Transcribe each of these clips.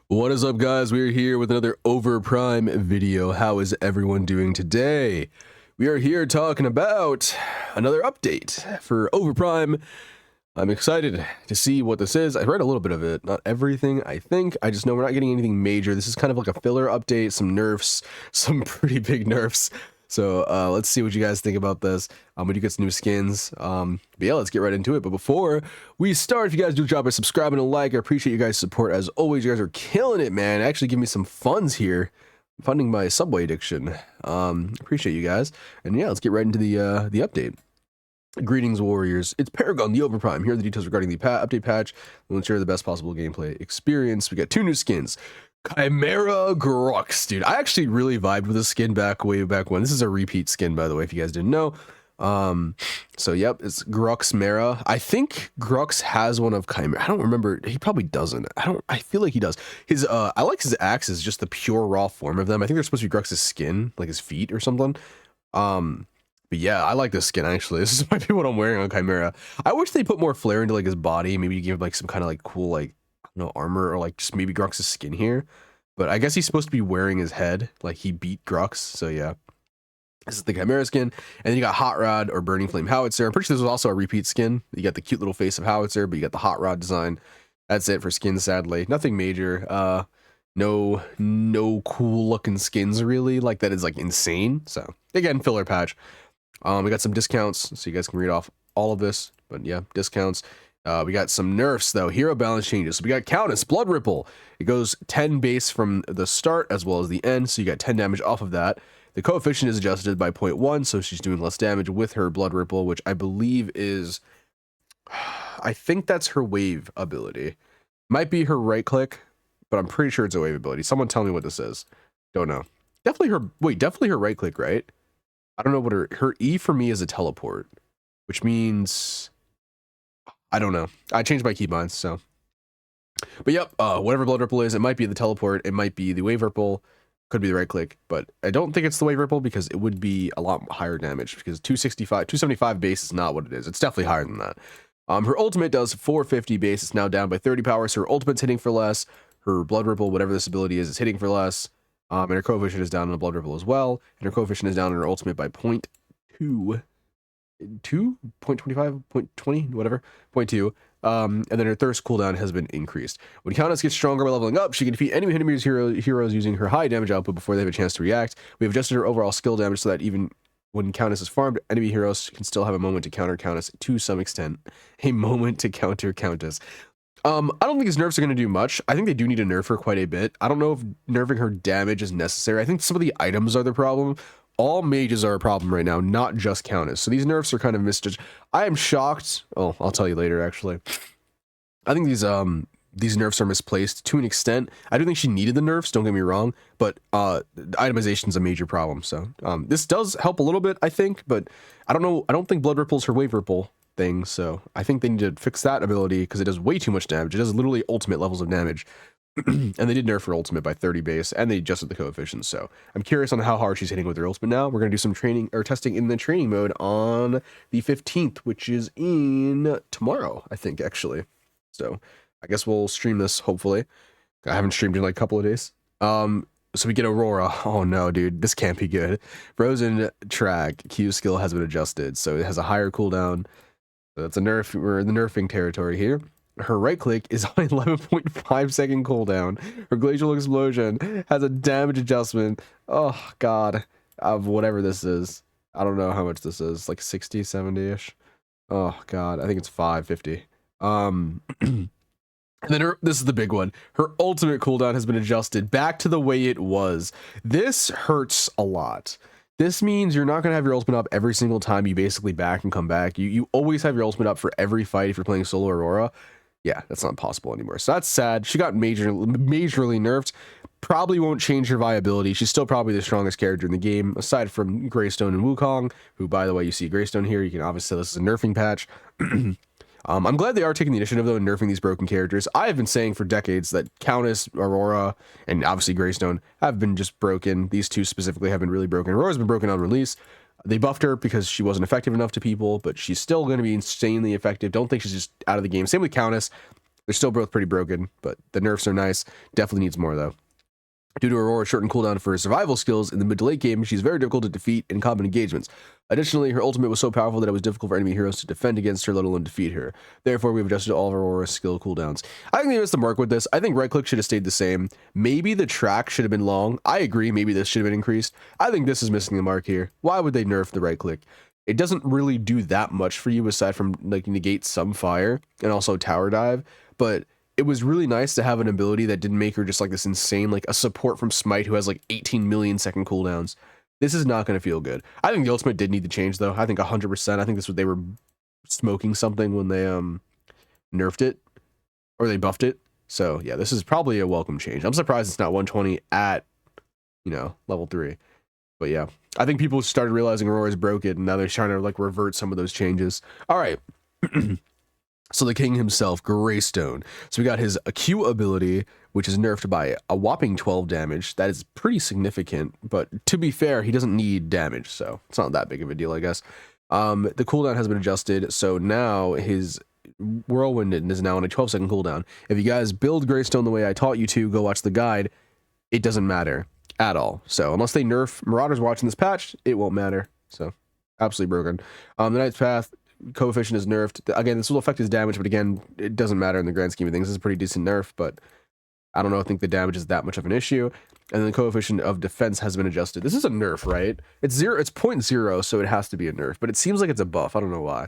What is up, guys? We're here with another Overprime video. How is everyone doing today? We are here talking about another update for Overprime. I'm excited to see what this is. I read a little bit of it, not everything, I think. I just know we're not getting anything major. This is kind of like a filler update, some nerfs, some pretty big nerfs. So let's see what you guys think about this. We do get some new skins. But yeah, let's get right into it. But before we start, if you guys do drop a subscribe and a like, I appreciate you guys' support as always. You guys are killing it, man. Actually give me some funds here, funding my Subway addiction. Appreciate you guys. And yeah, let's get right into the update. Greetings, Warriors. It's Paragon, the Overprime. Here are the details regarding the update patch. We'll ensure the best possible gameplay experience. We got two new skins. Chimera Grux, dude. I actually really vibed with this skin way back when. This is a repeat skin, by the way, if you guys didn't know. So yep, it's Grux Mera. I think Grux has one of Chimera. I don't remember. He probably doesn't. I feel like he does. His I like his axes, just the pure raw form of them. I think they're supposed to be Grux's skin, like his feet or something. But yeah, I like this skin actually. This might be what I'm wearing on Chimera. I wish they put more flair into like his body. Maybe give like some kind of like cool like no armor, or like just maybe Grux's skin here. But I guess he's supposed to be wearing his head, like he beat Grux. So yeah, this is the Chimera skin. And then you got Hot Rod or Burning Flame Howitzer. I'm pretty sure this was also a repeat skin. You got the cute little face of Howitzer, but you got the Hot Rod design. That's it for skins, sadly. Nothing major. No cool looking skins really, like that is like insane. So again, filler patch. We got some discounts, so you guys can read off all of this. But yeah, discounts. We got some nerfs though. Hero balance changes. So we got Countess Blood Ripple. It goes 10 base from the start as well as the end, so you got 10 damage off of that. The coefficient is adjusted by 0.1, so she's doing less damage with her Blood Ripple, which I believe is, I think that's her wave ability. Might be her right click, but I'm pretty sure it's a wave ability. Someone tell me what this is. Don't know. Definitely her right click, right? I don't know what her E for me is a teleport, which means I don't know. I changed my keybinds, so. But yep, whatever Blood Ripple is, it might be the teleport, it might be the Wave Ripple, could be the right click, but I don't think it's the Wave Ripple because it would be a lot higher damage because 275 base is not what it is. It's definitely higher than that. Her ultimate does 450 base. It's now down by 30 power, so her ultimate's hitting for less. Her Blood Ripple, whatever this ability is hitting for less. And her coefficient is down on the Blood Ripple as well. And her coefficient is down on her ultimate by 0.2. 0.25, 0.20, whatever, 0.2. And then her thirst cooldown has been increased. When Countess gets stronger by leveling up, she can defeat enemy heroes using her high damage output before they have a chance to react. We have adjusted her overall skill damage so that even when Countess is farmed, enemy heroes can still have a moment to counter Countess to some extent. A moment to counter Countess. I don't think his nerfs are going to do much. I think they do need to nerf her quite a bit. I don't know if nerfing her damage is necessary. I think some of the items are the problem. All mages are a problem right now, not just Countess. So these nerfs are kind of misjudged. I am shocked. Oh, I'll tell you later, actually. I think these nerfs are misplaced to an extent. I do think she needed the nerfs, don't get me wrong, but the itemization is a major problem. So this does help a little bit, I think, but I don't know. I don't think Blood Ripple's her Wave Ripple thing, so I think they need to fix that ability because it does way too much damage. It does literally ultimate levels of damage. And they did nerf her ultimate by 30 base, and they adjusted the coefficients. So I'm curious on how hard she's hitting with her ultimate now. We're going to do some training or testing in the training mode on the 15th, which is in tomorrow, I think, actually. So I guess we'll stream this, hopefully. I haven't streamed in like a couple of days. So we get Aurora. Oh no, dude, this can't be good. Frozen track Q skill has been adjusted, so it has a higher cooldown. So that's a nerf. We're in the nerfing territory here. Her right click is on 11.5 second cooldown. Her glacial explosion has a damage adjustment. Oh god, of whatever this is. I don't know how much this is, like 60, 70-ish. Oh god, I think it's 550. And then this is the big one. Her ultimate cooldown has been adjusted back to the way it was. This hurts a lot. This means you're not going to have your ultimate up every single time you basically back and come back. You always have your ultimate up for every fight if you're playing solo Aurora. Yeah, that's not possible anymore. So that's sad. She got majorly nerfed. Probably won't change her viability. She's still probably the strongest character in the game, aside from Greystone and Wukong, who, by the way, you see Greystone here. You can obviously say this is a nerfing patch. I'm glad they are taking the initiative, though, and nerfing these broken characters. I have been saying for decades that Countess, Aurora, and obviously Greystone have been just broken. These two specifically have been really broken. Aurora's been broken on release. They buffed her because she wasn't effective enough to people, but she's still going to be insanely effective. Don't think she's just out of the game. Same with Countess. They're still both pretty broken, but the nerfs are nice. Definitely needs more, though. Due to Aurora's shortened cooldown for her survival skills in the mid to late game, she's very difficult to defeat in combat engagements. Additionally, her ultimate was so powerful that it was difficult for enemy heroes to defend against her, let alone defeat her. Therefore, we've adjusted all of Aurora's skill cooldowns. I think they missed the mark with this. I think right click should have stayed the same. Maybe the track should have been long. I agree, maybe this should have been increased. I think this is missing the mark here. Why would they nerf the right click? It doesn't really do that much for you aside from like negate some fire and also tower dive, but it was really nice to have an ability that didn't make her just like this insane, like a support from Smite who has like 18 million second cooldowns. This is not going to feel good. I think the ultimate did need to change though. I think 100%. I think this was, they were smoking something when they nerfed it or they buffed it. So yeah, this is probably a welcome change. I'm surprised it's not 120 at, you know, level 3. But yeah, I think people started realizing Aurora is broken and now they're trying to like revert some of those changes. All right. So the king himself, Greystone. So we got his Q ability, which is nerfed by a whopping 12 damage. That is pretty significant, but to be fair, he doesn't need damage, so it's not that big of a deal, I guess. The cooldown has been adjusted, so now his Whirlwind is now on a 12-second cooldown. If you guys build Greystone the way I taught you to, go watch the guide, it doesn't matter at all. So unless they nerf Marauders watching this patch, it won't matter. So absolutely broken. The Knight's Path coefficient is nerfed. Again, this will affect his damage, but again, it doesn't matter in the grand scheme of things. This is a pretty decent nerf, but I don't know, I think the damage is that much of an issue. And then the coefficient of defense has been adjusted. This is a nerf, right? It's 0.0, so it has to be a nerf, but it seems like it's a buff. I don't know why.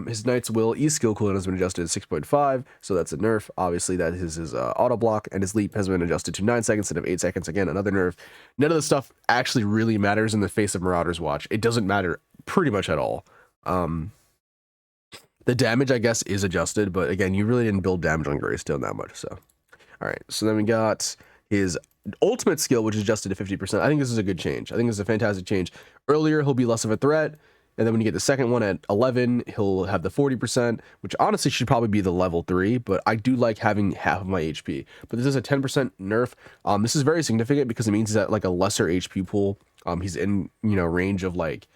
His Knight's Will E skill cooldown has been adjusted to 6.5, so that's a nerf. Obviously, that is his auto block, and his leap has been adjusted to 9 seconds instead of 8 seconds. Again, another nerf. None of this stuff actually really matters in the face of Marauders Watch. It doesn't matter pretty much at all. The damage, I guess, is adjusted, but again, you really didn't build damage on Greystone that much, so. All right, so then we got his ultimate skill, which is adjusted to 50%. I think this is a good change. I think this is a fantastic change. Earlier, he'll be less of a threat, and then when you get the second one at 11, he'll have the 40%, which honestly should probably be the level 3, but I do like having half of my HP. But this is a 10% nerf. This is very significant because it means he's at like a lesser HP pool. He's in, you know, range of like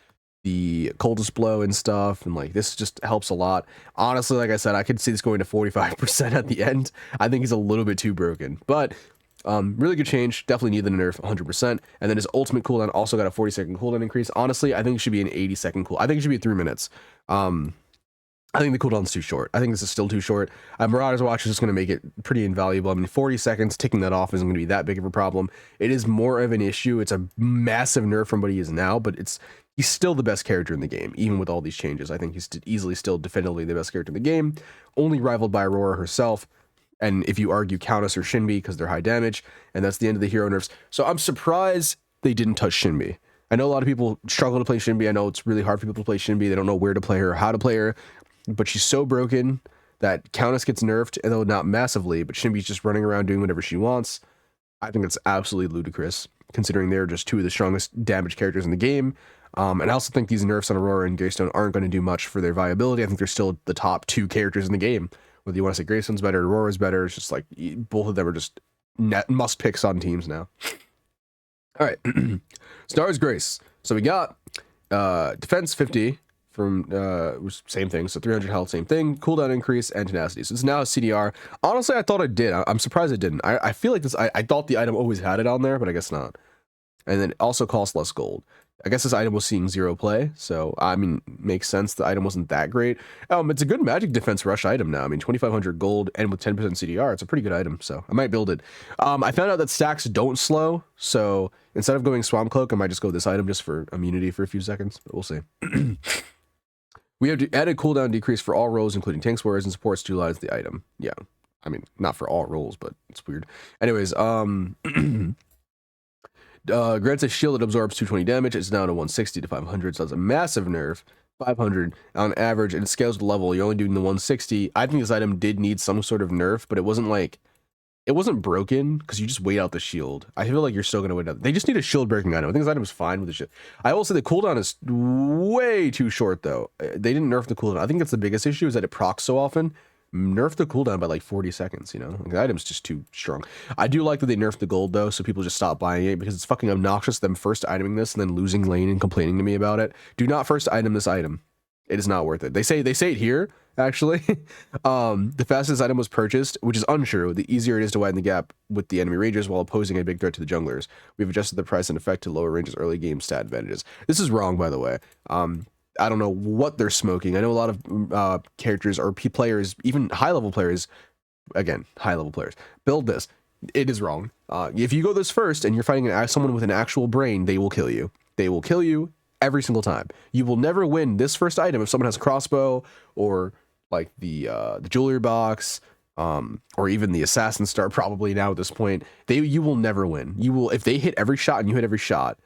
the coldest blow and stuff, and like this just helps a lot. Honestly, like I said, I could see this going to 45% at the end. I think he's a little bit too broken, but really good change. Definitely need the nerf 100%. And then his ultimate cooldown also got a 40-second cooldown increase. Honestly, I think it should be an 80-second cool. I think it should be 3 minutes. I think the cooldown's too short. I think this is still too short. Marauders Watch is just going to make it pretty invaluable. I mean, 40 seconds, ticking that off isn't going to be that big of a problem. It is more of an issue. It's a massive nerf from what he is now, but he's still the best character in the game, even with all these changes. I think he's easily still definitively the best character in the game, only rivaled by Aurora herself. And if you argue Countess or Shinbi, because they're high damage, and that's the end of the hero nerfs. So I'm surprised they didn't touch Shinbi. I know a lot of people struggle to play Shinbi. I know it's really hard for people to play Shinbi. They don't know where to play her or how to play her. But she's so broken that Countess gets nerfed, and though not massively, but Shinbi's just running around doing whatever she wants. I think it's absolutely ludicrous, considering they're just two of the strongest damage characters in the game. And I also think these nerfs on Aurora and Greystone aren't going to do much for their viability. I think they're still the top 2 characters in the game. Whether you want to say Greystone's better, Aurora's better, it's just like both of them are just must picks on teams now. All right, Star's Grace. So we got defense 50 from same thing, so 300 health, same thing, cooldown increase, and tenacity. So it's now a CDR. Honestly, I thought it did. I'm surprised it didn't. I feel like this. I thought the item always had it on there, but I guess not. And then it also costs less gold. I guess this item was seeing 0 play, so I mean, makes sense. The item wasn't that great. It's a good magic defense rush item now. I mean, 2,500 gold and with 10% CDR, it's a pretty good item. So I might build it. I found out that stacks don't slow, so instead of going Swamp Cloak, I might just go this item just for immunity for a few seconds. But we'll see. We have added cooldown decrease for all roles, including tanks, warriors, and supports to utilize the item. Yeah, I mean, not for all roles, but it's weird. Anyways, grants a shield that absorbs 220 damage. It's down to 160 to 500, so that's a massive nerf. 500 on average, and it scales to level. You're only doing the 160. I think this item did need some sort of nerf, but it wasn't broken because you just wait out the shield. I feel like you're still gonna wait out. They just need a shield breaking item. I think this item is fine with the shield. I will say the cooldown is way too short though. They didn't nerf the cooldown. I think that's the biggest issue, is that it procs so often. Nerf the cooldown by like 40 seconds, you know? Like, the item's just too strong. I do like that they nerfed the gold though, so people just stop buying it, because it's fucking obnoxious them first iteming this and then losing lane and complaining to me about it. Do not first item this item. It is not worth it. They say it here, actually. The fastest item was purchased, which is untrue. The easier it is to widen the gap with the enemy rangers while posing a big threat to the junglers. We've adjusted the price and effect to lower ranges early game stat advantages. This is wrong, by the way. I don't know what they're smoking. I know a lot of characters or players, even high-level players, again, high-level players, build this. It is wrong. If you go this first and you're fighting someone with an actual brain, they will kill you. They will kill you every single time. You will never win this first item if someone has a crossbow or like the jewelry box, or even the assassin star. Probably now at this point, you will never win. You will, if they hit every shot and you hit every shot,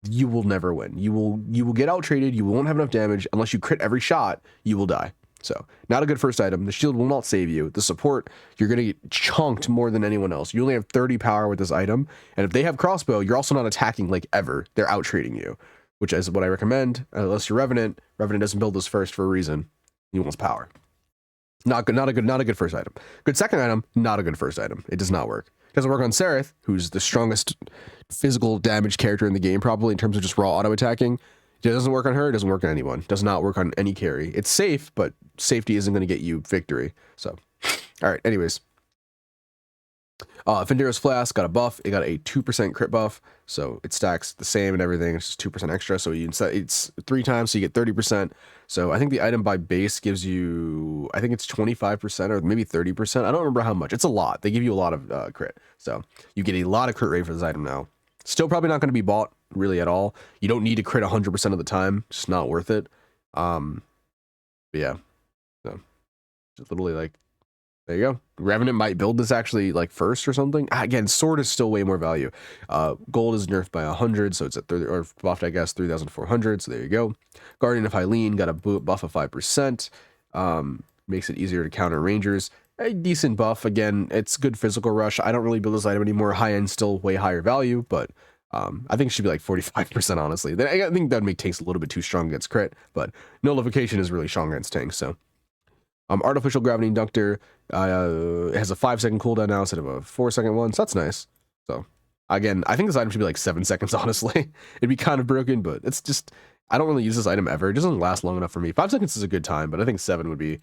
you will never win. You will get out traded. You won't have enough damage unless you crit every shot. You will die. So not a good first item. The shield will not save you. The support, you're going to get chunked more than anyone else. You only have 30 power with this item. And if they have crossbow, you're also not attacking like ever. They're out trading you, which is what I recommend. Unless you're Revenant. Revenant doesn't build this first for a reason. He wants power. Not good. Not a good first item. Good second item. Not a good first item. It does not work. It doesn't work on Sereth, who's the strongest physical damage character in the game, probably in terms of just raw auto attacking. It doesn't work on her. It doesn't work on anyone. Does not work on any carry. It's safe, but safety isn't going to get you victory. So, all right. Anyways, Fendero's Flask got a buff. It got a 2% crit buff, so it stacks the same and everything. It's just 2% extra. So it's 3 times, so you get 30%. So I think the item by base gives you, I think it's 25% or maybe 30%. I don't remember how much. It's a lot. They give you a lot of crit, so you get a lot of crit rate for this item now. Still probably not going to be bought really at all. You don't need to crit 100% of the time. It's just not worth it. But yeah, so just literally like, there you go. Revenant might build this actually like first or something. Again, sword is still way more value. Gold is nerfed by 100, so it's at 30, or buffed, I guess, 3,400. So there you go. Guardian of Hylian got a buff of 5%. Makes it easier to counter rangers. A decent buff. Again, it's good physical rush. I don't really build this item anymore. High end still way higher value, but I think it should be like 45%, honestly. I think that would make tanks a little bit too strong against crit, but nullification is really strong against tanks, so. Artificial Gravity Inductor has a 5-second cooldown now instead of a 4-second one, so that's nice. So, again, I think this item should be like 7 seconds, honestly. It'd be kind of broken, but it's just, I don't really use this item ever. It doesn't last long enough for me. 5 seconds is a good time, but I think 7 would be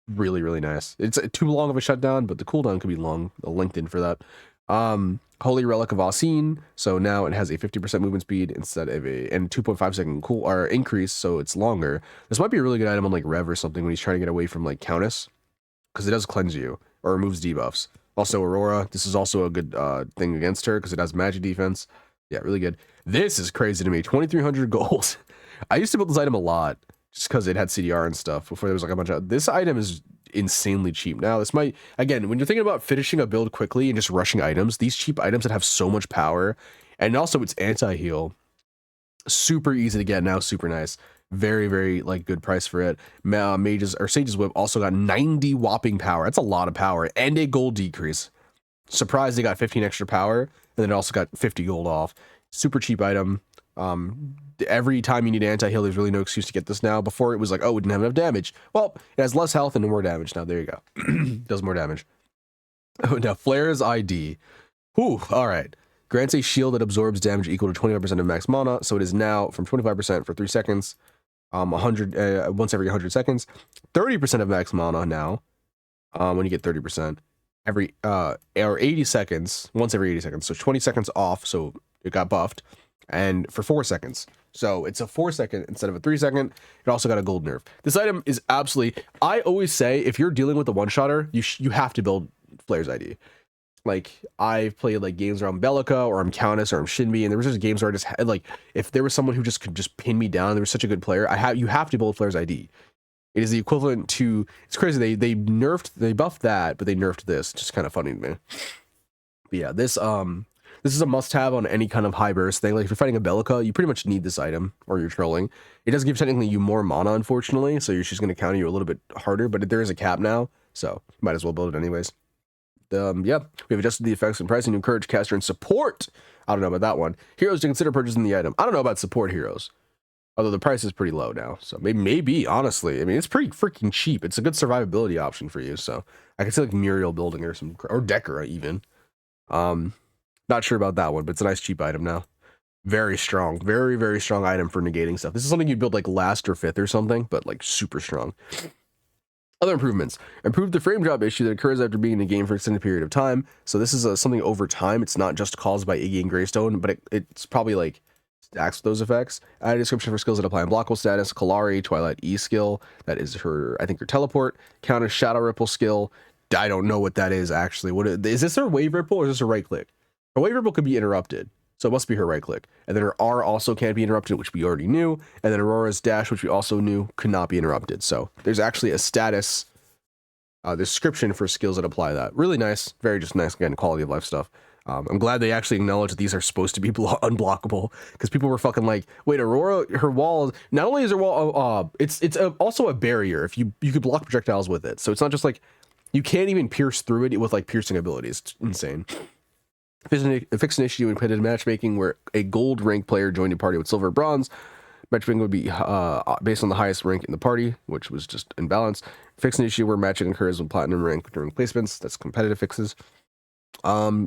really, really nice. It's too long of a shutdown, but the cooldown could be lengthened for that. Holy Relic of Asin, so now it has a 50% movement speed instead of and 2.5 second increase, so it's longer. This might be a really good item on like Rev or something when he's trying to get away from like Countess, because it does cleanse you or removes debuffs. Also Aurora, this is also a good thing against her because it has magic defense. Yeah, really good. This is crazy to me. 2,300 gold. I used to build this item a lot just because it had CDR and stuff before there was like a bunch of. This item is insanely cheap now. This might, again, when you're thinking about finishing a build quickly and just rushing items, these cheap items that have so much power, and also it's anti-heal, super easy to get now, super nice, very, very like good price for it. Mage's or Sage's Whip also got 90 whopping power. That's a lot of power and a gold decrease. Surprised they got 15 extra power, and then it also got 50 gold off. Super cheap item. Every time you need anti-heal, there's really no excuse to get this now. Before it was like, oh, it didn't have enough damage. Well, it has less health and more damage now. There you go. Does more damage. Oh, now Flare's ID. Whew, all right. Grants a shield that absorbs damage equal to 25% of max mana. So it is now from 25% for 3 seconds. 100 once every 100 seconds. 30% of max mana now. When you get 30%. Every or 80 seconds. Once every 80 seconds. So 20 seconds off. So it got buffed. And for 4 seconds. So it's a 4-second instead of a 3-second. It also got a gold nerf. This item is absolutely, I always say, if you're dealing with a one-shotter, you have to build Flare's ID. Like, I've played like games where I'm Bellica or I'm Countess or I'm Shinbi, and there was just games where I just had, like, if there was someone who just could just pin me down, there was such a good player, you have to build Flare's ID. It is the equivalent to, it's crazy, they buffed that, but they nerfed this. Just kind of funny to me. But yeah, this is a must-have on any kind of high burst thing. Like if you're fighting a Bellica, you pretty much need this item, or you're trolling. It does give technically you more mana, unfortunately, so she's going to counter you a little bit harder, but there is a cap now, so might as well build it anyways. Yeah, we've adjusted the effects and pricing to encourage caster and support. I don't know about that one. Heroes to consider purchasing the item. I don't know about support heroes, although the price is pretty low now, so maybe honestly, I mean, it's pretty freaking cheap. It's a good survivability option for you, so I could see like Muriel building or Decker even. Not sure about that one, but it's a nice cheap item now. Very strong. Very, very strong item for negating stuff. This is something you'd build like last or fifth or something, but like super strong. Other improvements. Improved the frame drop issue that occurs after being in a game for an extended period of time. So this is something over time. It's not just caused by Iggy and Greystone, but it's probably like stacks with those effects. Add a description for skills that apply unblockable status. Kalari, Twilight E skill. That is her, I think, her teleport. Counter Shadow Ripple skill. I don't know what that is actually. Is this her wave ripple or is this a right click? Her wave ripple could be interrupted. So it must be her right click. And then her R also can't be interrupted, which we already knew. And then Aurora's dash, which we also knew, could not be interrupted. So there's actually a status description for skills that apply that. Really nice. Very just nice, again, quality of life stuff. I'm glad they actually acknowledge that these are supposed to be unblockable, because people were fucking like, wait, Aurora, her wall, not only is her wall, it's also a barrier. If you could block projectiles with it. So it's not just like, you can't even pierce through it with like piercing abilities. It's insane. Fix an issue in competitive matchmaking where a gold rank player joined a party with silver or bronze. Matchmaking would be based on the highest rank in the party, which was just imbalanced. Fix an issue where matching occurs with platinum rank during placements. That's competitive fixes.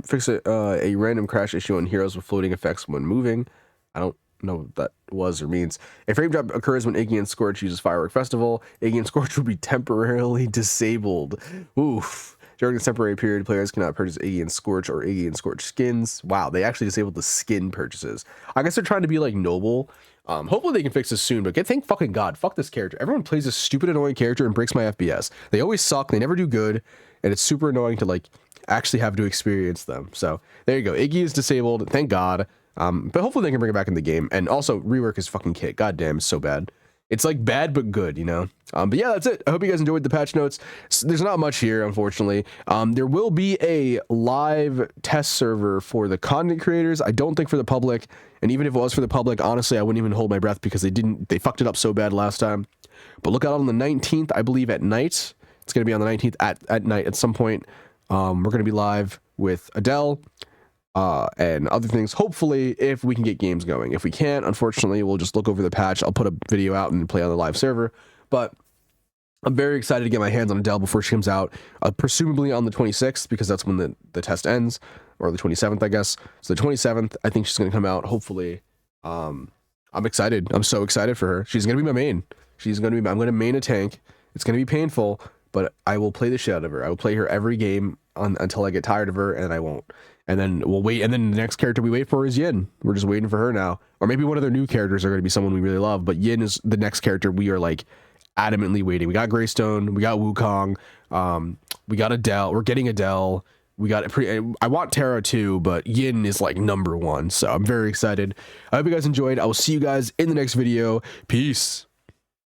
Fix a random crash issue on heroes with floating effects when moving. I don't know what that was or means. A frame drop occurs when Iggy and Scorch uses Firework Festival. Iggy and Scorch would be temporarily disabled. Oof. During this temporary period, players cannot purchase Iggy and Scorch or Iggy and Scorch skins. Wow, they actually disabled the skin purchases. I guess they're trying to be like noble. Hopefully they can fix this soon, but thank fucking God. Fuck this character. Everyone plays this stupid, annoying character and breaks my FPS. They always suck. They never do good. And it's super annoying to like actually have to experience them. So there you go. Iggy is disabled. Thank God. But hopefully they can bring it back in the game. And also rework his fucking kit. God damn, it's so bad. It's like bad but good, you know. But yeah, that's it. I hope you guys enjoyed the patch notes. There's not much here, unfortunately. There will be a live test server for the content creators. I don't think for the public. And even if it was for the public, honestly, I wouldn't even hold my breath because they fucked it up so bad last time. But look out on the 19th, I believe, at night. It's going to be on the 19th at night at some point. We're going to be live with Adele. And other things, hopefully, if we can get games going. If we can't, unfortunately, we'll just look over the patch. I'll put a video out and play on the live server. But I'm very excited to get my hands on Adele before she comes out, presumably on the 26th, because that's when the test ends, or the 27th, I guess. So the 27th, I think she's going to come out, hopefully. I'm excited. I'm so excited for her. She's going to be my main. I'm going to main a tank. It's going to be painful, but I will play the shit out of her. I will play her every game until I get tired of her, and I won't. And then we'll wait. And then the next character we wait for is Yin. We're just waiting for her now. Or maybe one of their new characters are going to be someone we really love. But Yin is the next character we are like adamantly waiting. We got Greystone. We got Wukong. We got Adele. We're getting Adele. I want Terra too, but Yin is like #1. So I'm very excited. I hope you guys enjoyed. I will see you guys in the next video. Peace.